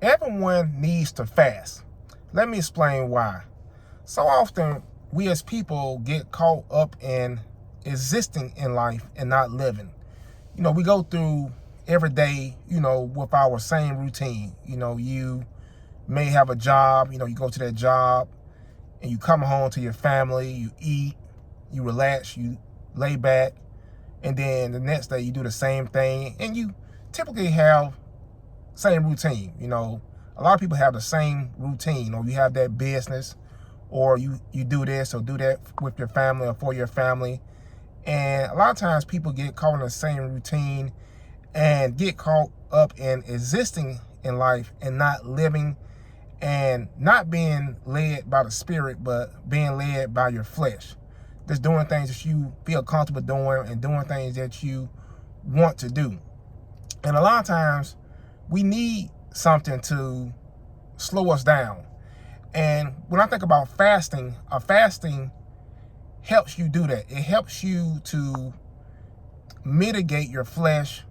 Everyone needs to fast. Let me explain why. So often, we as people get caught up in existing in life and not living. We go through every day, with our same routine. You may have a job, you go to that job and you come home to your family, you eat, you relax, you lay back, and then the next day you do the same thing, and you typically have same routine. A lot of people have the same routine, or you have that business, or you do this or do that with your family or for your family. And a lot of times people get caught in the same routine and get caught up in existing in life and not living, and not being led by the spirit, but being led by your flesh. Just doing things that you feel comfortable doing and doing things that you want to do. And a lot of times we need something to slow us down. And when I think about fasting, fasting helps you do that. It helps you to mitigate your flesh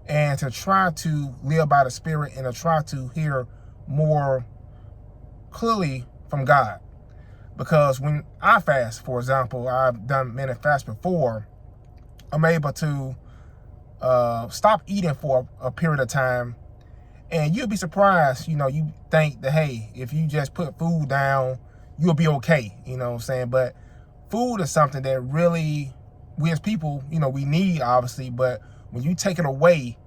and to try to live by the spirit and to try to hear more clearly from God. Because when I fast, for example, I've done many fasts before, I'm able to stop eating for a period of time. And you'll be surprised, you think that, hey, if you just put food down, you'll be okay, what I'm saying? But food is something that really, we as people, we need, obviously, but when you take it away,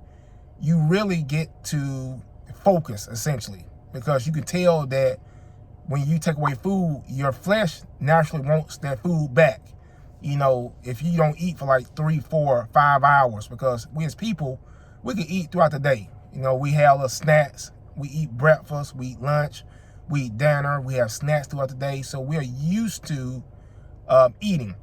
you really get to focus, essentially, because you can tell that when you take away food, your flesh naturally wants that food back. If you don't eat for like 3, 4, 5 hours, because we as people, we can eat throughout the day. We have little snacks. We eat breakfast, we eat lunch, we eat dinner, we have snacks throughout the day. So we're used to eating.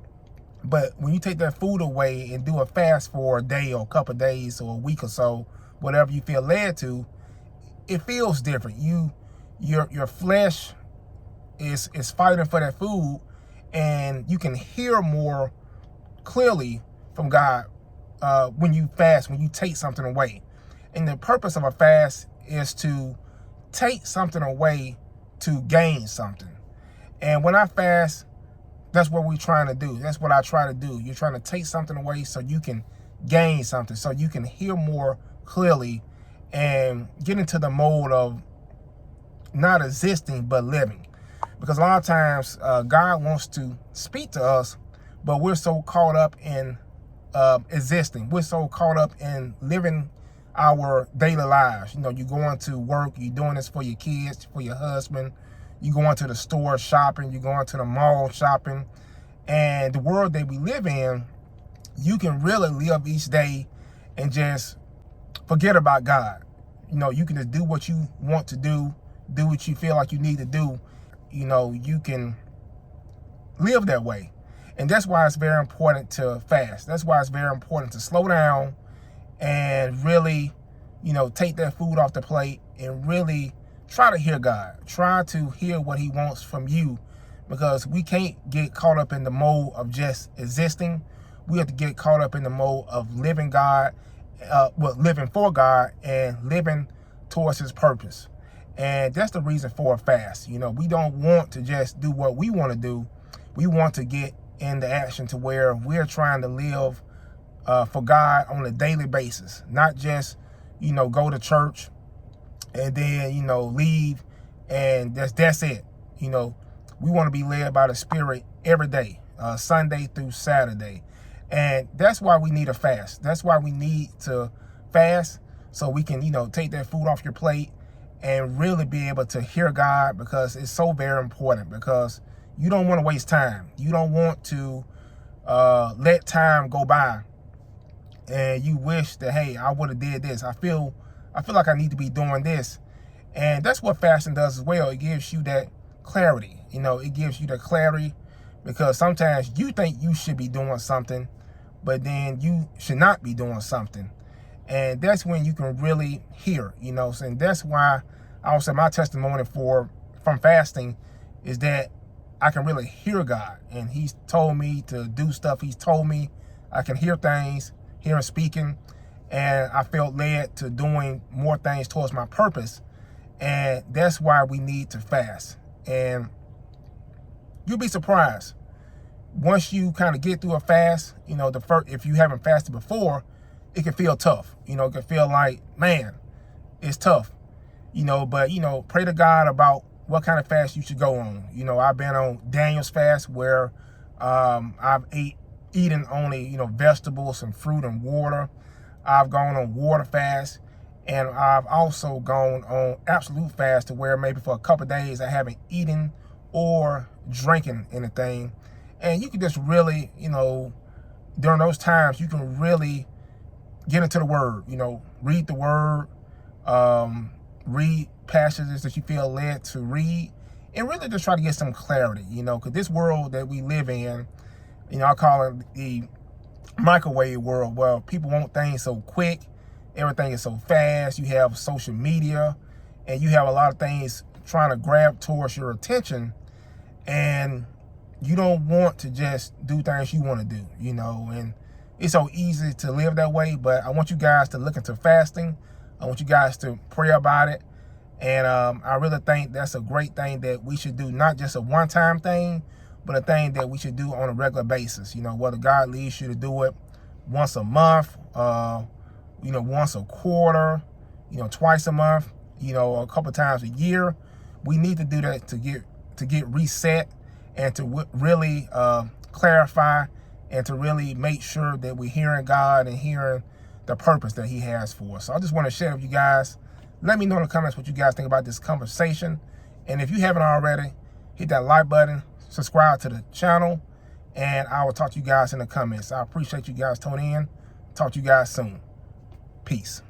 But when you take that food away and do a fast for a day or a couple of days or a week or so, whatever you feel led to, it feels different. Your flesh is fighting for that food, and you can hear more clearly from God when you fast, when you take something away. And the purpose of a fast is to take something away to gain something. And when I fast, that's what we're trying to do. That's what I try to do. You're trying to take something away so you can gain something, so you can hear more clearly and get into the mode of not existing but living. Because a lot of times God wants to speak to us, but we're so caught up in existing. We're so caught up in living our daily lives. You're going to work, you're doing this for your kids, for your husband, you're going to the store shopping, you're going to the mall shopping. And the world that we live in, you can really live each day and just forget about God. You can just do what you want to do what you feel like you need to do. You can live that way. And that's why it's very important to fast. That's why it's very important to slow down and really, take that food off the plate and really try to hear God. Try to hear what he wants from you, because we can't get caught up in the mode of just existing. We have to get caught up in the mode of living God, living for God and living towards his purpose. And that's the reason for a fast. We don't want to just do what we want to do. We want to get into action to where we're trying to live for God on a daily basis, not just, go to church and then, leave and that's it. We want to be led by the Spirit every day, Sunday through Saturday. And that's why we need a fast. That's why we need to fast, so we can, take that food off your plate and really be able to hear God, because it's so very important, because you don't want to waste time. You don't want to let time go by and you wish that, hey, I would have did this. I feel like I need to be doing this. And that's what fasting does as well. It gives you that clarity. It gives you the clarity, because sometimes you think you should be doing something, but then you should not be doing something. And that's when you can really hear, and that's why I would say my testimony from fasting is that I can really hear God. And he's told me to do stuff. He's told me I can hear things, hear him speaking. And I felt led to doing more things towards my purpose. And that's why we need to fast. And you'll be surprised. Once you kind of get through a fast, if you haven't fasted before, it can feel tough. It can feel like, man, it's tough. But pray to God about what kind of fast you should go on. I've been on Daniel's fast where I've eaten only, vegetables and fruit and water. I've gone on water fast, and I've also gone on absolute fast to where maybe for a couple of days I haven't eaten or drinking anything. And you can just really, during those times, you can really get into the Word, read the Word, read passages that you feel led to read, and really just try to get some clarity, because this world that we live in, I call it the microwave world, where people want things so quick, everything is so fast. You have social media, and you have a lot of things trying to grab towards your attention, and you don't want to just do things you want to do, and it's so easy to live that way. But I want you guys to look into fasting. I want you guys to pray about it. And I really think that's a great thing that we should do, not just a one-time thing, but a thing that we should do on a regular basis. Whether God leads you to do it once a month, once a quarter, twice a month, a couple times a year. We need to do that to get reset and to really clarify and to really make sure that we're hearing God and hearing the purpose that He has for us. So I just want to share with you guys. Let me know in the comments what you guys think about this conversation. And if you haven't already, hit that like button, subscribe to the channel, and I will talk to you guys in the comments. I appreciate you guys tuning in. Talk to you guys soon. Peace.